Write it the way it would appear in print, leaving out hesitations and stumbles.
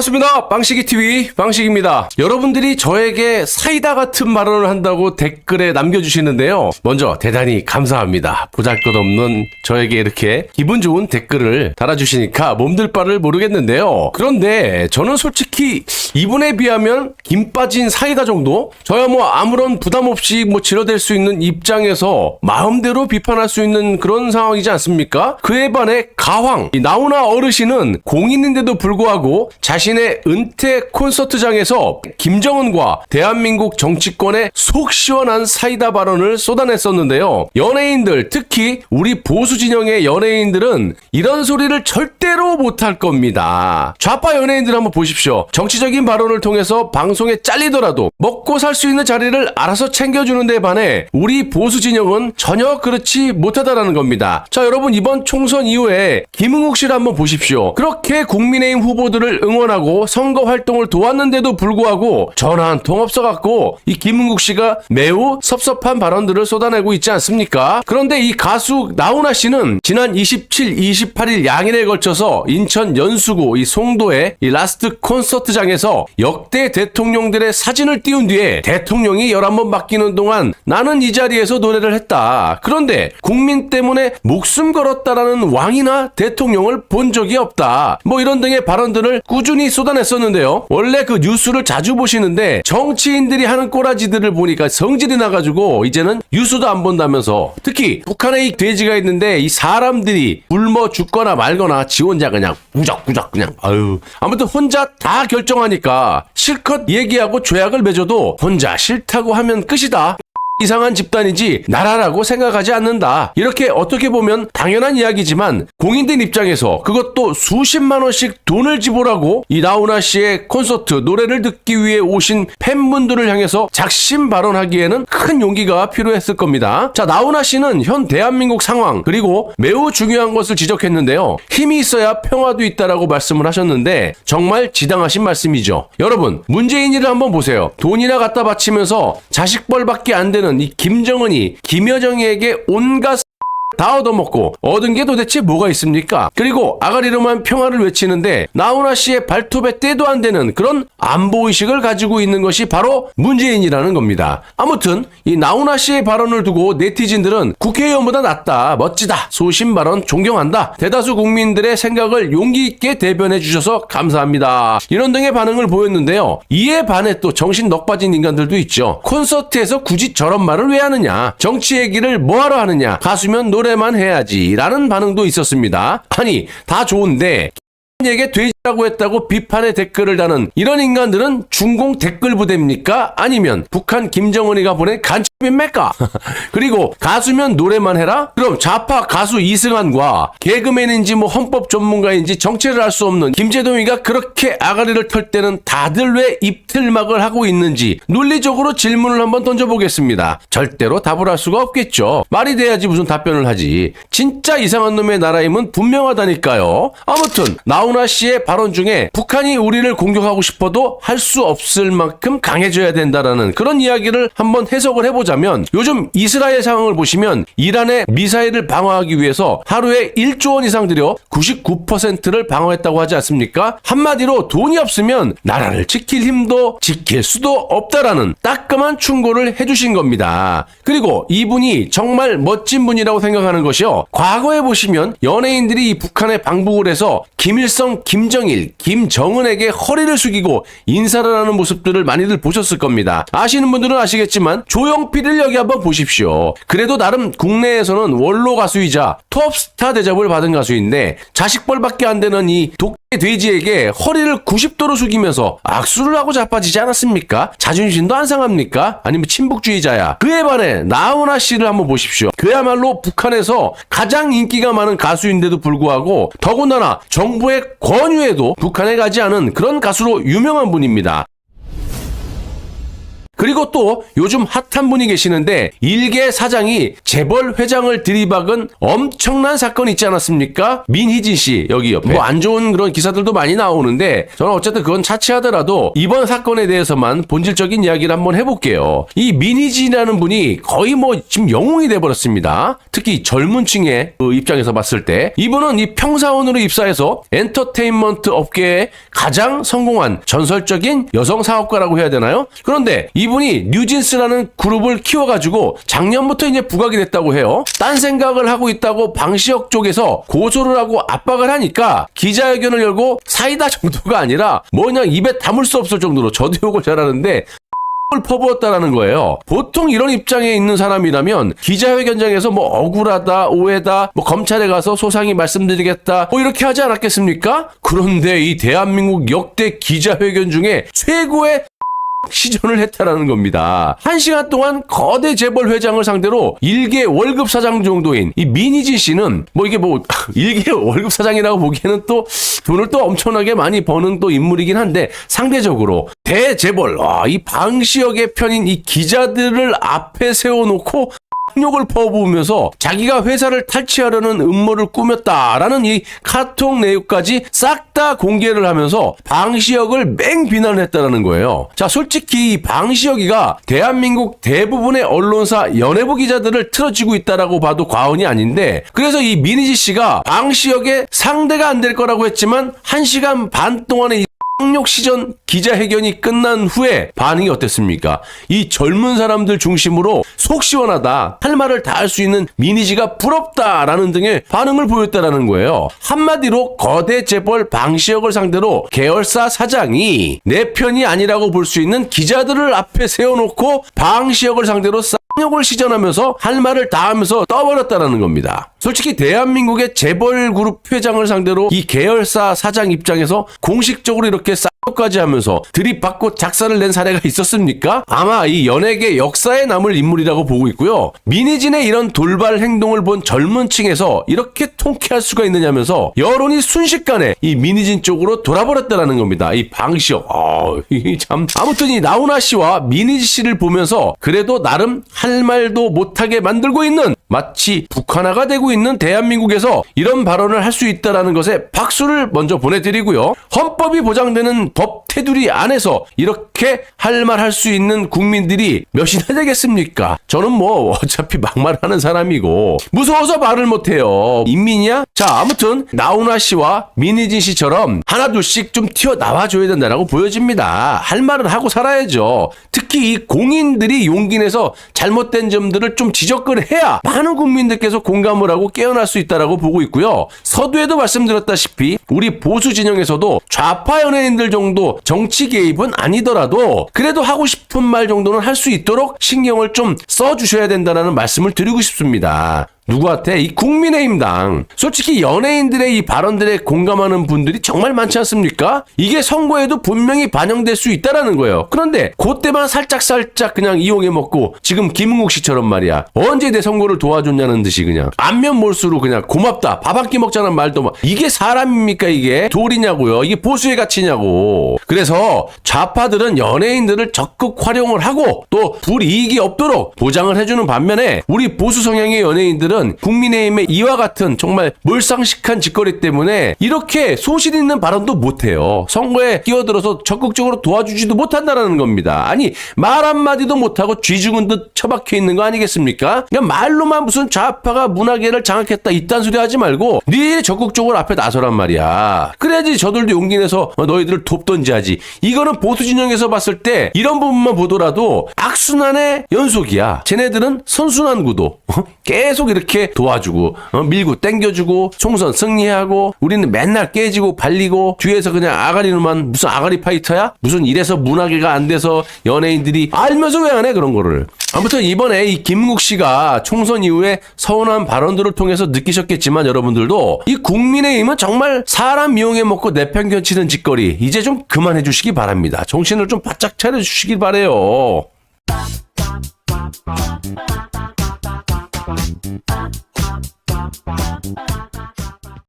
반갑습니다. 빵식이TV 빵식입니다. 여러분들이 저에게 사이다 같은 발언을 한다고 댓글에 남겨주시는데요. 먼저 대단히 감사합니다. 보잘것없는 저에게 이렇게 기분 좋은 댓글을 달아주시니까 몸둘 바를 모르겠는데요. 그런데 저는 솔직히 이분에 비하면 김 빠진 사이다 정도? 저야 뭐 아무런 부담 없이 치러댈 수 있는 입장에서 마음대로 비판할 수 있는 그런 상황이지 않습니까? 그에 반해 가황, 나훈아 어르신은 공인인데도 불구하고 자신의 은퇴 콘서트장에서 김정은과 대한민국 정치권의 속 시원한 사이다 발언을 쏟아냈었는데요. 연예인들, 특히 우리 보수 진영의 연예인들은 이런 소리를 절대로 못할 겁니다. 좌파 연예인들 한번 보십시오. 정치적인 발언을 통해서 방송에 잘리더라도 먹고 살 수 있는 자리를 알아서 챙겨주는 데 반해 우리 보수 진영은 전혀 그렇지 못하다라는 겁니다. 자, 여러분 이번 총선 이후에 김응욱 씨를 한번 보십시오. 그렇게 국민의힘 후보들을 응원하고 선거 활동을 도왔는데도 불구하고 전화 한 통 없어갖고 이 김응욱 씨가 매우 섭섭한 발언들을 쏟아내고 있지 않습니까? 그런데 이 가수 나훈아 씨는 지난 27, 28일 양일에 걸쳐서 인천 연수구 이 송도의 이 라스트 콘서트장에서 역대 대통령들의 사진을 띄운 뒤에 대통령이 11번 바뀌는 동안 나는 이 자리에서 노래를 했다. 그런데 국민 때문에 목숨 걸었다라는 왕이나 대통령을 본 적이 없다. 이런 등의 발언들을 꾸준히 쏟아냈었는데요. 원래 그 뉴스를 자주 보시는데 정치인들이 하는 꼬라지들을 보니까 성질이 나가지고 이제는 뉴스도 안 본다면서, 특히 북한에 이 돼지가 있는데 이 사람들이 굶어 죽거나 말거나 지 혼자 그냥 구적구적 그냥 아무튼 혼자 다 결정하니까 실컷 얘기하고 죄악을 맺어도 혼자 싫다고 하면 끝이다. 이상한 집단이지 나라라고 생각하지 않는다. 이렇게 어떻게 보면 당연한 이야기지만 공인된 입장에서 그것도 수십만 원씩 돈을 지불하고 이 나훈아 씨의 콘서트 노래를 듣기 위해 오신 팬분들을 향해서 작심 발언하기에는 큰 용기가 필요했을 겁니다. 자, 나훈아 씨는 현 대한민국 상황 그리고 매우 중요한 것을 지적했는데요. 힘이 있어야 평화도 있다라고 말씀을 하셨는데 정말 지당하신 말씀이죠. 여러분, 문재인이를 한번 보세요. 돈이나 갖다 바치면서 자식벌밖에 안 되는 이 김정은이 김여정에게 온갖 다 얻어먹고 얻은 게 도대체 뭐가 있습니까? 그리고 아가리로만 평화를 외치는데 나훈아 씨의 발톱에 때도 안 되는 그런 안보의식을 가지고 있는 것이 바로 문재인이라는 겁니다. 아무튼 이 나훈아 씨의 발언을 두고 네티즌들은 국회의원보다 낫다, 멋지다, 소신 발언 존경한다, 대다수 국민들의 생각을 용기 있게 대변해 주셔서 감사합니다, 이런 등의 반응을 보였는데요. 이에 반해 또 정신 넋 빠진 인간들도 있죠. 콘서트에서 굳이 저런 말을 왜 하느냐, 정치 얘기를 뭐하러 하느냐, 가수면 노래만 해야지 라는 반응도 있었습니다. 아니, 다 좋은데 에게 돼지라고 했다고 비판의 댓글을 다는 이런 인간들은 중공 댓글 부대입니까? 아니면 북한 김정은이가 보낸 간첩입니까? 그리고 가수면 노래만 해라? 그럼 좌파 가수 이승환과 개그맨인지 헌법 전문가인지 정체를 알 수 없는 김재동이가 그렇게 아가리를 털 때는 다들 왜 입틀막을 하고 있는지 논리적으로 질문을 한번 던져보겠습니다. 절대로 답을 할 수가 없겠죠. 말이 돼야지 무슨 답변을 하지. 진짜 이상한 놈의 나라임은 분명하다니까요. 아무튼 나훈아 씨의 발언 중에 북한이 우리를 공격하고 싶어도 할 수 없을 만큼 강해져야 된다라는 그런 이야기를 한번 해석을 해보자면, 요즘 이스라엘 상황을 보시면 이란의 미사일을 방어하기 위해서 하루에 1조 원 이상 들여 99%를 방어했다고 하지 않습니까? 한마디로 돈이 없으면 나라를 지킬 힘도 지킬 수도 없다라는 따끔한 충고를 해주신 겁니다. 그리고 이분이 정말 멋진 분이라고 생각하는 것이요, 과거에 보시면 연예인들이 이 북한에 방북을 해서 김일성, 김정일, 김정은에게 허리를 숙이고 인사를 하는 모습들을 많이들 보셨을 겁니다. 아시는 분들은 아시겠지만 조용필을 여기 한번 보십시오. 그래도 나름 국내에서는 원로 가수이자 톱스타 대접을 받은 가수인데 자식벌밖에 안 되는 이 돼지에게 허리를 90도로 숙이면서 악수를 하고 자빠지지 않았습니까? 자존심도 안 상합니까? 아니면 친북주의자야? 그에 반해 나훈아 씨를 한번 보십시오. 그야말로 북한에서 가장 인기가 많은 가수인데도 불구하고 더군다나 정부의 권유에도 북한에 가지 않은 그런 가수로 유명한 분입니다. 그리고 또 요즘 핫한 분이 계시는데 일개 사장이 재벌 회장을 들이박은 엄청난 사건이 있지 않았습니까? 민희진 씨 여기 옆에 뭐 안 좋은 그런 기사들도 많이 나오는데 저는 어쨌든 그건 차치하더라도 이번 사건에 대해서만 본질적인 이야기를 한번 해볼게요. 이 민희진이라는 분이 거의 뭐 지금 영웅이 돼버렸습니다. 특히 젊은 층의 그 입장에서 봤을 때 이분은 이 평사원으로 입사해서 엔터테인먼트 업계에 가장 성공한 전설적인 여성 사업가라고 해야 되나요? 그런데 이분이 뉴진스라는 그룹을 키워가지고 작년부터 이제 부각이 됐다고 해요. 딴 생각을 하고 있다고 방시혁 쪽에서 고소를 하고 압박을 하니까 기자회견을 열고 사이다 정도가 아니라 뭐냐 입에 담을 수 없을 정도로 저도 욕을 잘하는데 을 퍼부었다라는 거예요. 보통 이런 입장에 있는 사람이라면 기자회견장에서 뭐 억울하다, 오해다, 뭐 검찰에 가서 소상히 말씀드리겠다, 뭐 이렇게 하지 않았겠습니까? 그런데 이 대한민국 역대 기자회견 중에 최고의 시전을 했다라는 겁니다. 1시간 동안 거대 재벌 회장을 상대로 일개 월급 사장 정도인 이 민희진 씨는 뭐 이게 뭐 일개 월급 사장이라고 보기에는 또 돈을 또 엄청나게 많이 버는 또 인물이긴 한데 상대적으로 대재벌 이 방시혁의 편인 이 기자들을 앞에 세워놓고 욕을 퍼부으면서 자기가 회사를 탈취하려는 음모를 꾸몄다라는 이 카톡 내용까지 싹 다 공개를 하면서 방시혁을 맹비난을 했다는 거예요. 자, 솔직히 이 방시혁이가 대한민국 대부분의 언론사 연예부 기자들을 틀어지고 있다라고 봐도 과언이 아닌데 그래서 이 민희지 씨가 방시혁의 상대가 안 될 거라고 했지만 1시간 반 동안의 쌍욕 시전 기자회견이 끝난 후에 반응이 어땠습니까? 이 젊은 사람들 중심으로 속 시원하다, 할 말을 다 할 수 있는 민희지가 부럽다라는 등의 반응을 보였다라는 거예요. 한마디로 거대 재벌 방시혁을 상대로 계열사 사장이 내 편이 아니라고 볼 수 있는 기자들을 앞에 세워놓고 방시혁을 상대로 쌍욕을 시전하면서 할 말을 다 하면서 떠버렸다는 겁니다. 솔직히 대한민국의 재벌 그룹 회장을 상대로 이 계열사 사장 입장에서 공식적으로 이렇게 쌍욕까지 하면서 들이받고 작사를 낸 사례가 있었습니까? 아마 이 연예계 역사에 남을 인물이라고 보고 있고요. 민희진의 이런 돌발 행동을 본 젊은 층에서 이렇게 통쾌할 수가 있느냐면서 여론이 순식간에 이 민희진 쪽으로 돌아버렸다는 겁니다. 이 방시혁. 참. 아무튼 이 나훈아 씨와 민희지 씨를 보면서 그래도 나름 할 말도 못하게 만들고 있는 마치 북한화가 되고 있는 대한민국에서 이런 발언을 할 수 있다는 것에 박수를 먼저 보내드리고요. 헌법이 보장되는 법 테두리 안에서 이렇게 할 말 할 수 있는 국민들이 몇이나 되겠습니까? 저는 뭐 어차피 막말하는 사람이고 무서워서 말을 못해요. 인민이야? 자, 아무튼 나훈아 씨와 민희진 씨처럼 하나둘씩 좀 튀어나와줘야 된다고 보여집니다. 할 말은 하고 살아야죠. 특히 이 공인들이 용기 내서 잘못된 점들을 좀 지적을 해야 많은 국민들께서 공감을 하고 깨어날 수 있다고 보고 있고요. 서두에도 말씀드렸다시피 우리 보수 진영에서도 좌파 연예인들 정도 정치 개입은 아니더라도 그래도 하고 싶은 말 정도는 할 수 있도록 신경을 좀 써주셔야 된다는 말씀을 드리고 싶습니다. 누구한테? 이 국민의힘당. 솔직히 연예인들의 이 발언들에 공감하는 분들이 정말 많지 않습니까? 이게 선거에도 분명히 반영될 수 있다라는 거예요. 그런데 그때만 살짝 그냥 이용해 먹고 지금 김은국 씨처럼 말이야. 언제 내 선거를 도와줬냐는 듯이 그냥 안면 몰수로 그냥 고맙다. 밥 한 끼 먹자는 말도 막 이게 사람입니까 이게? 돌이냐고요. 이게 보수의 가치냐고. 그래서 좌파들은 연예인들을 적극 활용을 하고 또 불이익이 없도록 보장을 해주는 반면에 우리 보수 성향의 연예인들은 국민의힘의 이와 같은 정말 몰상식한 짓거리 때문에 이렇게 소신 있는 발언도 못해요. 선거에 끼어들어서 적극적으로 도와주지도 못한다는 겁니다. 아니 말 한마디도 못하고 쥐 죽은 듯 처박혀 있는 거 아니겠습니까? 그냥 말로만 무슨 좌파가 문화계를 장악했다 이딴 소리 하지 말고 니들이 적극적으로 앞에 나서란 말이야. 그래야지 저들도 용기 내서 너희들을 돕던지 하지. 이거는 보수 진영에서 봤을 때 이런 부분만 보더라도 악순환의 연속이야. 쟤네들은 선순환 구도. 계속 이렇게 도와주고 밀고 땡겨주고 총선 승리하고 우리는 맨날 깨지고 발리고 뒤에서 그냥 아가리로만 무슨 아가리 파이터야? 무슨 이래서 문화계가 안 돼서 연예인들이 알면서 왜 안 해 그런 거를. 아무튼 이번에 이 김국 씨가 총선 이후에 서운한 발언들을 통해서 느끼셨겠지만 여러분들도 이 국민의힘은 정말 사람 이용해 먹고 내편 치는 짓거리 이제 좀 그만해 주시기 바랍니다. 정신을 좀 바짝 차려 주시기 바래요.